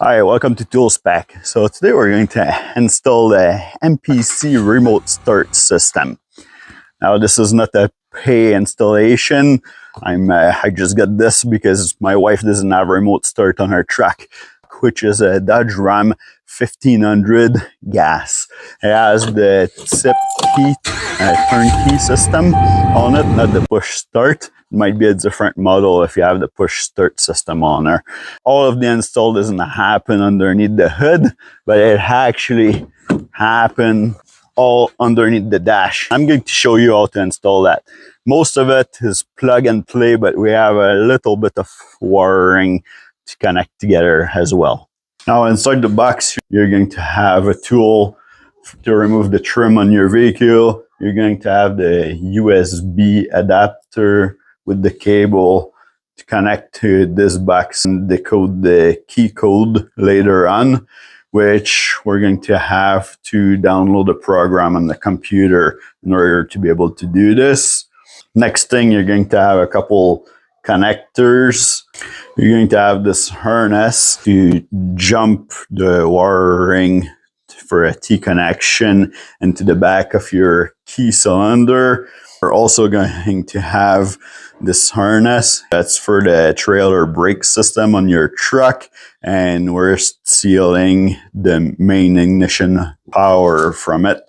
Hi, welcome to ToolSpecs. So today we're going to install the MPC remote start system. Now this is not a pay installation. I just got this because my wife doesn't have a remote start on her truck, which is a Dodge Ram 1500 gas. It has the tip key turnkey system on it, not the push start. It might be a different model if you have the push start system on there. All of the install doesn't happen underneath the hood, but it actually happens all underneath the dash. I'm going to show you how to install that. Most of it is plug and play, but we have a little bit of wiring to connect together as well. Now inside the box, you're going to have a tool to remove the trim on your vehicle. You're going to have the USB adapter with the cable to connect to this box and decode the key code later on, which we're going to have to download a program on the computer in order to be able to do this. Next thing, you're going to have a couple connectors. You're going to have this harness to jump the wiring for a T connection into the back of your key cylinder. We're also going to have this harness that's for the trailer brake system on your truck, and we're stealing the main ignition power from it.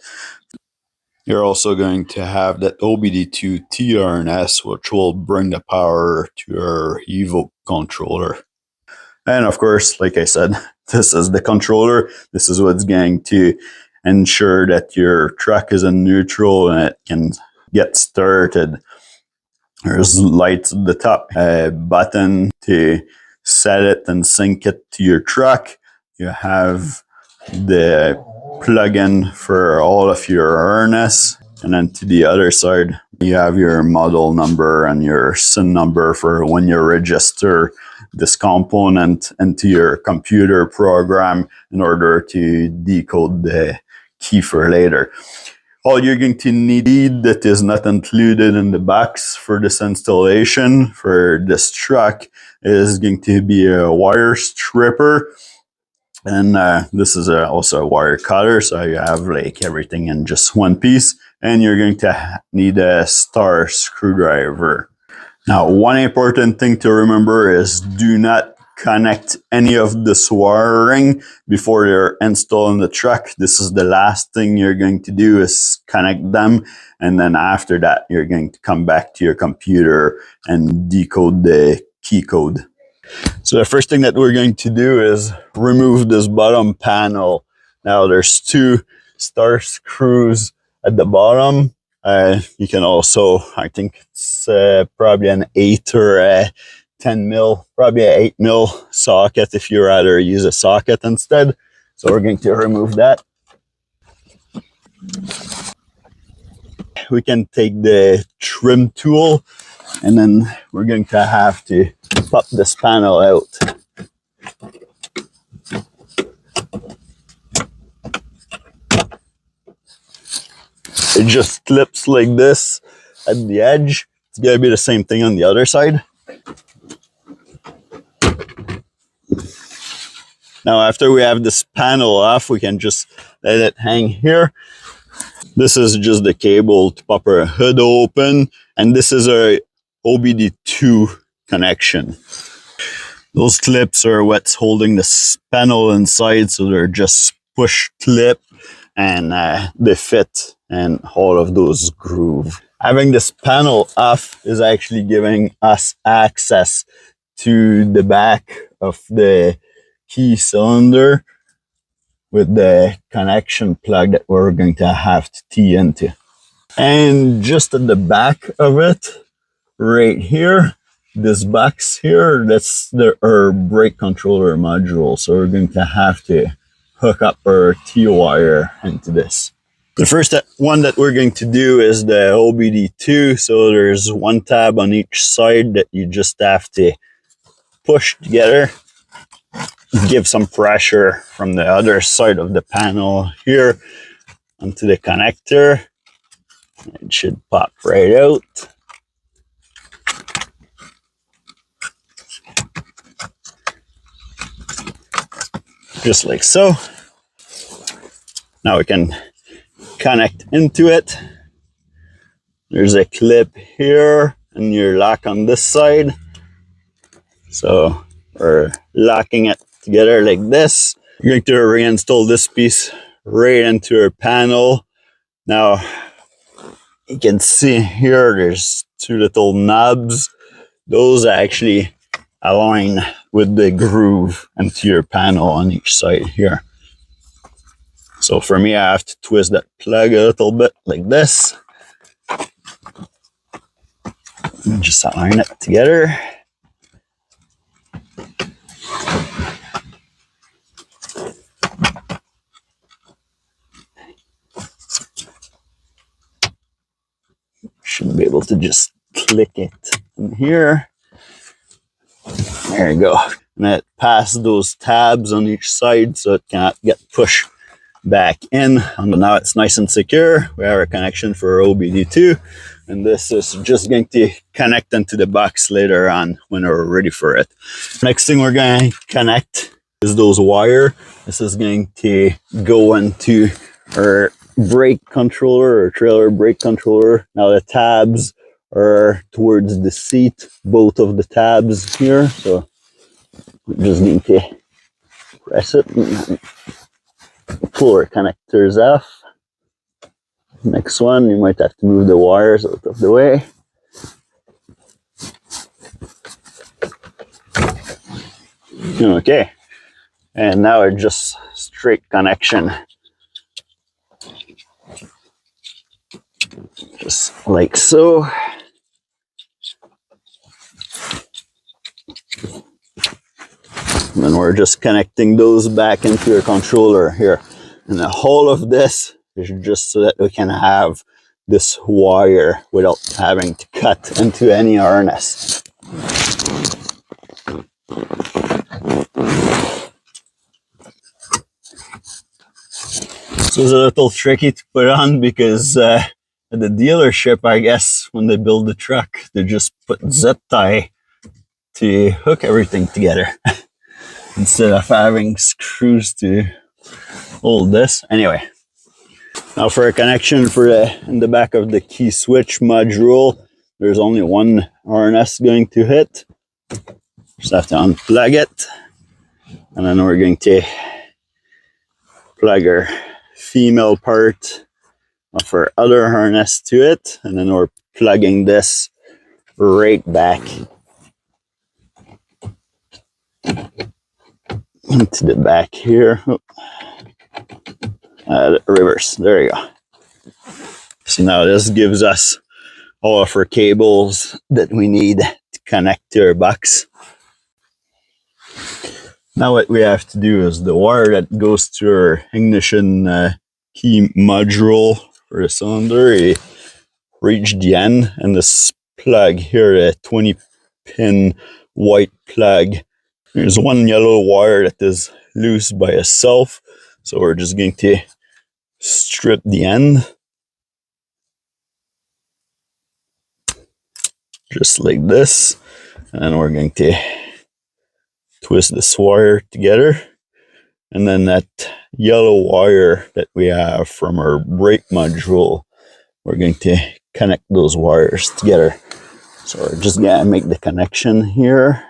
You're also going to have that OBD2 T harness, which will bring the power to your Evo controller. And of course, like I said, this is the controller. This is what's going to ensure that your truck is in neutral and it can get started. There's lights at the top, a button to set it and sync it to your truck. You have the plug-in for all of your harness. And then to the other side, you have your model number and your SIN number for when you register this component into your computer program in order to decode the key for later. All you're going to need that is not included in the box for this installation for this truck is going to be a wire stripper. And this is also a wire cutter, so you have like everything in just one piece. And you're going to need a star screwdriver. Now, one important thing to remember is do not connect any of this wiring before you're installing the truck. This is the last thing you're going to do is connect them. And then after that, you're going to come back to your computer and decode the key code. So the first thing that we're going to do is remove this bottom panel. Now there's two star screws at the bottom. You can also, I think it's probably an 8 or a 10 mil, probably an 8 mil socket if you rather use a socket instead. So we're going to remove that. We can take the trim tool and then we're going to have to pop this panel out. It just clips like this at the edge. It's going to be the same thing on the other side. Now after we have this panel off, we can just let it hang here. This is just the cable to pop our hood open, and this is our OBD2 connection. Those clips are what's holding this panel inside, so they're just push clip and they fit in all of those grooves. Having this panel off is actually giving us access to the back of the key cylinder with the connection plug that we're going to have to tee into. And just at the back of it, right here, this box here, that's our brake controller module. So we're going to have to hook up our T-wire into this. The first one that we're going to do is the OBD2. So there's one tab on each side that you just have to push together. Give some pressure from the other side of the panel here onto the connector. It should pop right out. just like so. Now we can connect into it. There's a clip here and your lock on this side. So we're locking it together like this. We're going to reinstall this piece right into our panel. Now you can see here there's two little knobs. Those actually align with the groove into your panel on each side here. So for me, I have to twist that plug a little bit like this. And just align it together. Should be able to just click it in here. There you go. And it passes those tabs on each side so it cannot get pushed back in. And now it's nice and secure. We have a connection for OBD2, and this is just going to connect into the box later on when we're ready for it. Next thing we're going to connect is those wire. This is going to go into our brake controller or trailer brake controller. Now the tabs are towards the seat, both of the tabs here. So we just need to press it and pull our connectors off. Next one, you might have to move the wires out of the way. Okay, and now it's just straight connection. Just like so. And then we're just connecting those back into your controller here. And the whole of this is just so that we can have this wire without having to cut into any harness. So it's a little tricky to put on because at the dealership, I guess, when they build the truck, they just put zip tie to hook everything together instead of having screws to hold this. Anyway, now for a connection for in the back of the key switch module, there's only one harness going to hit. Just have to unplug it, and then we're going to plug our female part of our other harness to it, and then we're plugging this right back into the back here. Reverse, there you go. So now this gives us all of our cables that we need to connect to our box. Now what we have to do is the wire that goes to our ignition key module for the cylinder, reach the end, and this plug here, a 20 pin white plug. There's one yellow wire that is loose by itself, so we're just going to strip the end just like this, and then we're going to twist this wire together, and then that yellow wire that we have from our brake module, we're going to connect those wires together. So we're just gonna make the connection here,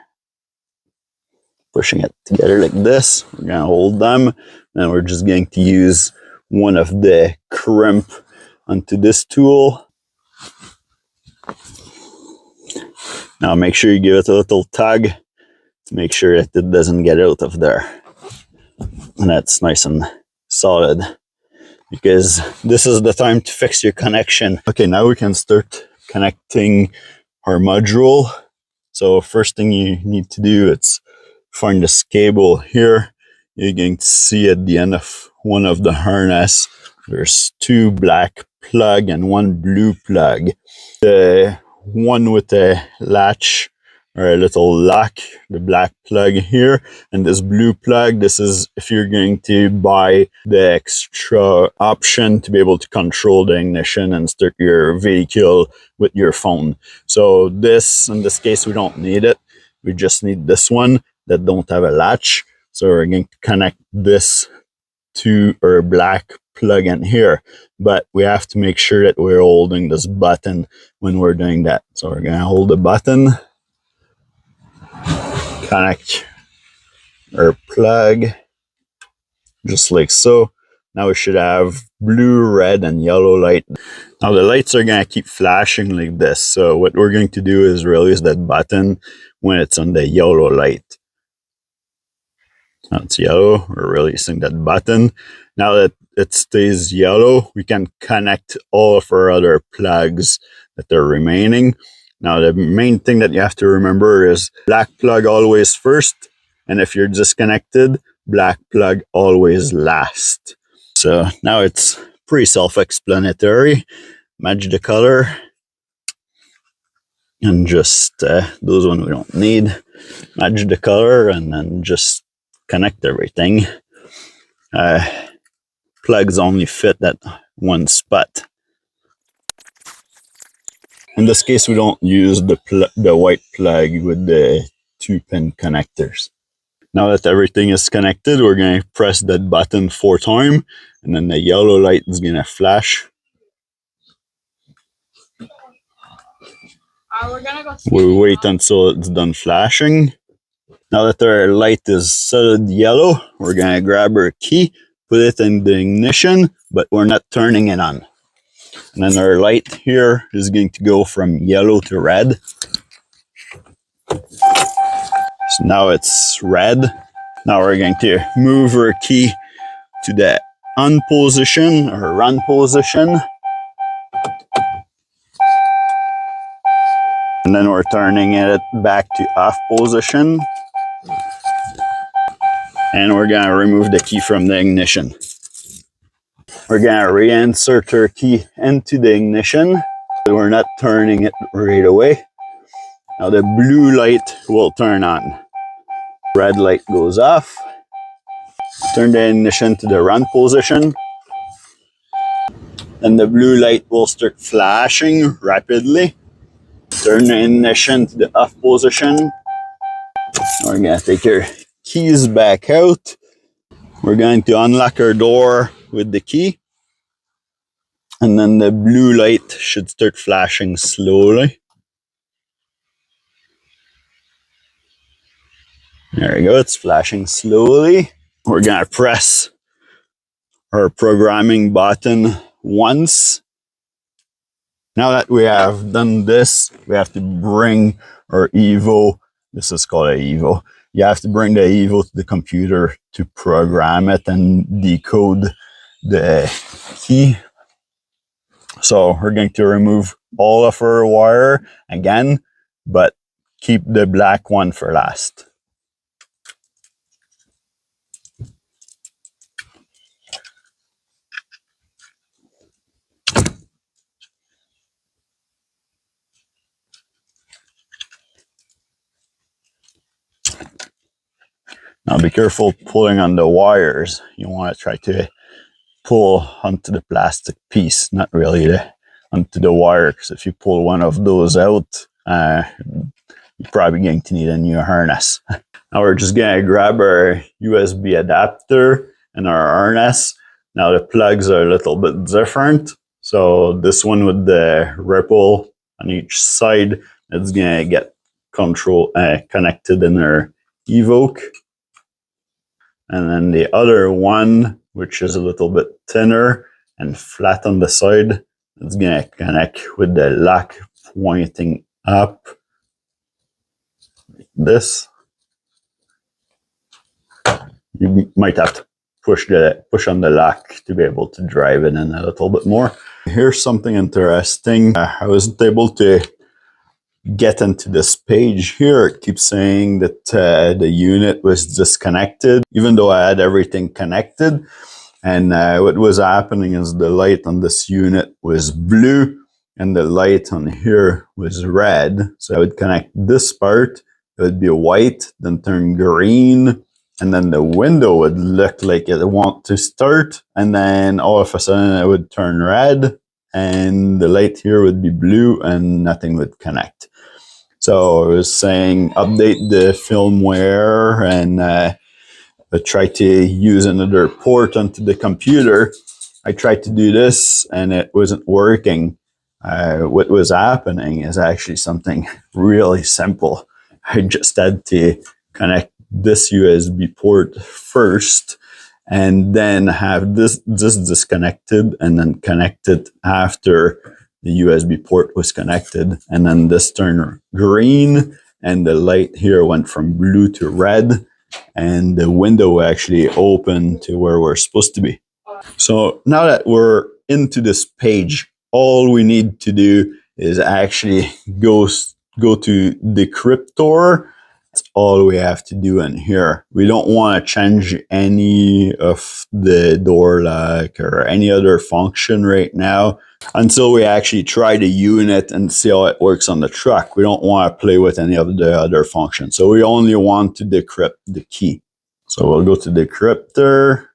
pushing it together like this. We're gonna hold them, and we're just going to use one of the crimp onto this tool. Now make sure you give it a little tug to make sure that it doesn't get out of there. And that's nice and solid, because this is the time to fix your connection. Okay, now we can start connecting our module. So first thing you need to do is find this cable here. You're going to see at the end of one of the harness, there's two black plug and one blue plug. The one with the latch or a little lock, the black plug here, and this blue plug, this is if you're going to buy the extra option to be able to control the ignition and start your vehicle with your phone. So this, in this case, we don't need it. We just need this one that don't have a latch. So we're going to connect this to our black plug in here, but we have to make sure that we're holding this button when we're doing that. So we're going to hold the button, connect our plug just like so. Now we should have blue, red, and yellow light. Now the lights are going to keep flashing like this. So what we're going to do is release that button when it's on the yellow light. Now it's yellow, we're releasing that button. Now that it stays yellow, we can connect all of our other plugs that are remaining. Now the main thing that you have to remember is black plug always first, and if you're disconnected, black plug always last. So now it's pretty self-explanatory. Match the color, and just those ones we don't need. Match the color, and then just connect everything. Plugs only fit that one spot. In this case, we don't use the white plug with the 2-pin connectors. Now that everything is connected, we're going to press that button 4 times, and then the yellow light is going to flash. We wait until it's done flashing. Now that our light is solid yellow, we're going to grab our key, put it in the ignition, but we're not turning it on. And then our light here is going to go from yellow to red. So now it's red. Now we're going to move our key to the on position or run position. And then we're turning it back to off position. And we're going to remove the key from the ignition. We're going to reinsert our key into the ignition. We're not turning it right away. Now the blue light will turn on. Red light goes off. Turn the ignition to the run position. Then the blue light will start flashing rapidly. Turn the ignition to the off position. We're going to take our keys back out. We're going to unlock our door with the key. And then the blue light should start flashing slowly. There we go, it's flashing slowly. We're going to press our programming button once. Now that we have done this, we have to bring our Evo. This is called an Evo. You have to bring the Evo to the computer to program it and decode the key. So we're going to remove all of our wire again, but keep the black one for last. Now be careful pulling on the wires. You want to try to pull onto the plastic piece, not really onto the wire, because if you pull one of those out, you're probably going to need a new harness. Now we're just going to grab our USB adapter and our harness. Now the plugs are a little bit different. So this one with the ripple on each side, it's going to get connected in our Evoke. And then the other one, which is a little bit thinner and flat on the side, it's going to connect with the lock pointing up, like this. You might have to push on the lock to be able to drive it in a little bit more. Here's something interesting. I wasn't able to get into this page here. It keeps saying that the unit was disconnected, even though I had everything connected. And what was happening is the light on this unit was blue and the light on here was red. So I would connect this part, it would be white, then turn green, and then the window would look like it want to start, and then all of a sudden it would turn red, and the light here would be blue, and nothing would connect. So I was saying update the firmware and try to use another port onto the computer. I tried to do this and it wasn't working. What was happening is actually something really simple. I just had to connect this USB port first and then have this disconnected and then connect it after the USB port was connected. And then this turned green and the light here went from blue to red and the window actually opened to where we're supposed to be. So now that we're into this page, all we need to do is actually go to decryptor. That's all we have to do in here. We don't want to change any of the door lock or any other function right now until we actually try the unit and see how it works on the truck. We don't want to play with any of the other functions. So we only want to decrypt the key. So we'll go to decryptor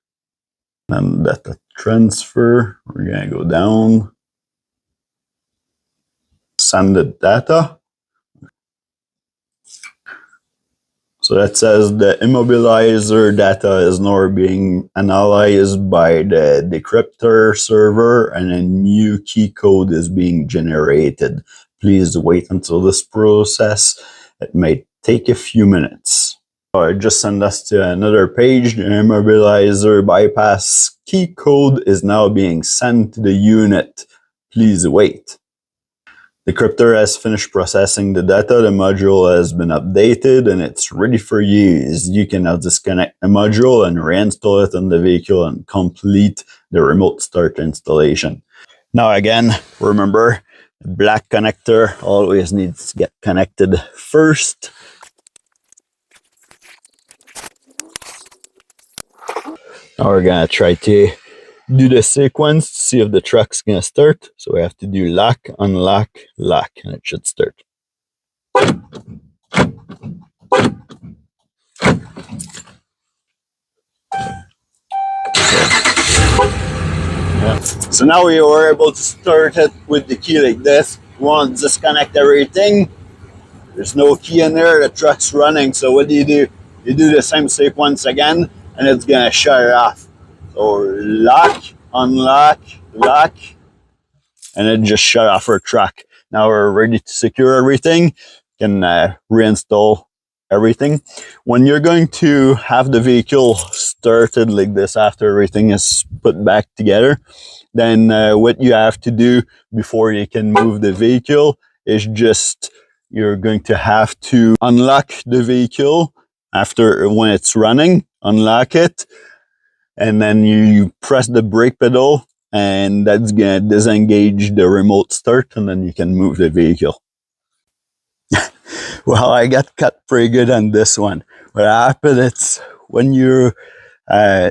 and data transfer. We're going to go down, send the data. So that says the immobilizer data is now being analyzed by the decryptor server and a new key code is being generated. Please wait until this process. It may take a few minutes. It just sent us to another page. The immobilizer bypass key code is now being sent to the unit. Please wait. The decryptor has finished processing the data. The module has been updated and it's ready for use. You can now disconnect the module and reinstall it on the vehicle and complete the remote start installation. Now again, remember, the black connector always needs to get connected first. Now we're gonna try to do the sequence to see if the truck's gonna start. So we have to do lock, unlock, lock, and it should start. Yeah. So now we were able to start it with the key like this. We want to disconnect everything. There's no key in there, the truck's running. So what do? You do the same sequence again and it's gonna shut it off. So lock, unlock, lock, and it just shut off our truck. Now we're ready to secure everything. Can reinstall everything. When you're going to have the vehicle started like this after everything is put back together, then what you have to do before you can move the vehicle is just you're going to have to unlock the vehicle after when it's running, unlock it, and then you press the brake pedal and that's gonna disengage the remote start and then you can move the vehicle. Well, I got cut pretty good on this one. What happened is when you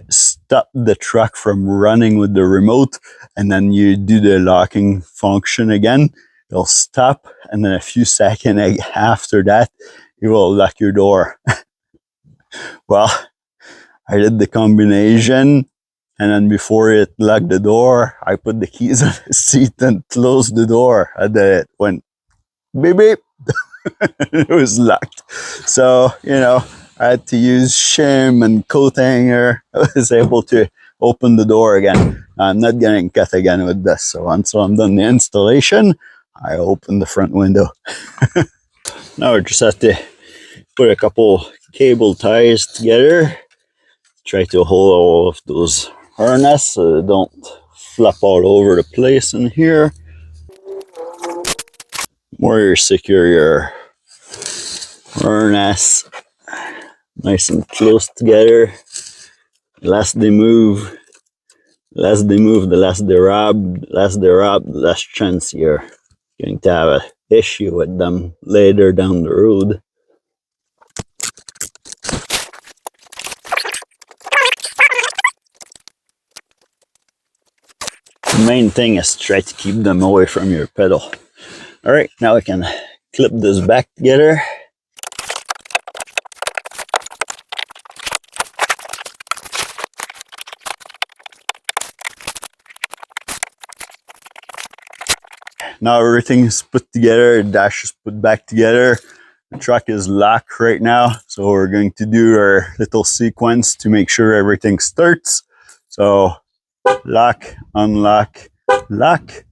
stop the truck from running with the remote and then you do the locking function again, it'll stop and then a few seconds after that, you will lock your door. Well, I did the combination and then before it locked the door, I put the keys on the seat and closed the door. And then it went beep beep. It was locked. So, you know, I had to use shim and coat hanger. I was able to open the door again. I'm not getting cut again with this. So once I'm done the installation, I open the front window. Now I just have to put a couple cable ties together. Try to hold all of those harness so they don't flap all over the place in here. More you secure your harness nice and close together. The less they move, the less they rob, the less chance you're going to have an issue with them later down the road. The main thing is try to keep them away from your pedal. Alright, now I can clip this back together. Now everything is put together, the dash is put back together. The truck is locked right now, so we're going to do our little sequence to make sure everything starts. So lock, unlock, lock.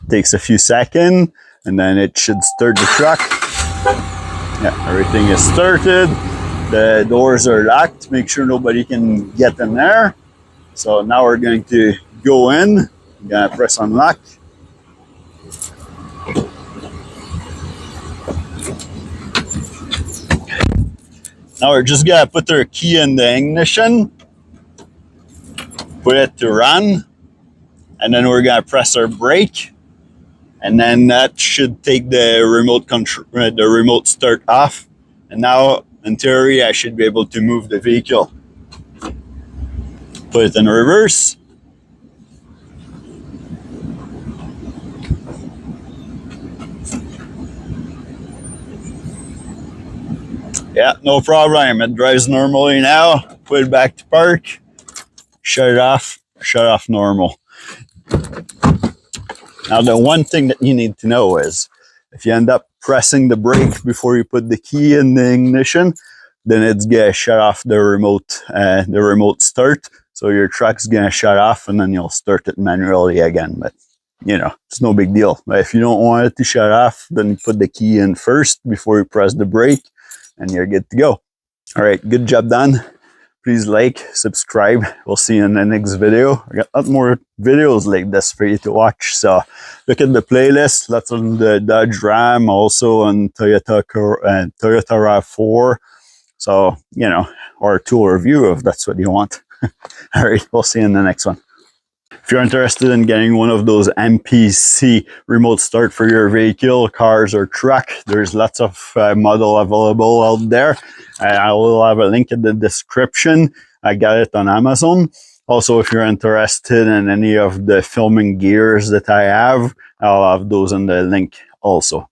Takes a few seconds, and then it should start the truck. Yeah, everything is started. The doors are locked. Make sure nobody can get in there. So now we're going to go in. I'm gonna press unlock. Now we're just gonna put our key in the ignition, put it to run, and then we're gonna press our brake, and then that should take the remote control, the remote start off. And now, in theory, I should be able to move the vehicle. Put it in reverse. Yeah, no problem. It drives normally now. Put it back to park. Shut it off. Shut off normal. Now, the one thing that you need to know is if you end up pressing the brake before you put the key in the ignition, then it's gonna shut off the remote start. So your truck's gonna shut off, and then you'll start it manually again. But you know, it's no big deal. But if you don't want it to shut off, then you put the key in first before you press the brake, and you're good to go. All right, good job done. Please like, subscribe. We'll see you in the next video. I got a lot more videos like this for you to watch. So look at the playlist. Lots on the Dodge Ram, also on Toyota RAV4. So, you know, or a tool review if that's what you want. All right, we'll see you in the next one. If you're interested in getting one of those MPC remote start for your vehicle, cars, or truck, there's lots of model available out there. I will have a link in the description. I got it on Amazon. Also, if you're interested in any of the filming gears that I have, I'll have those in the link also.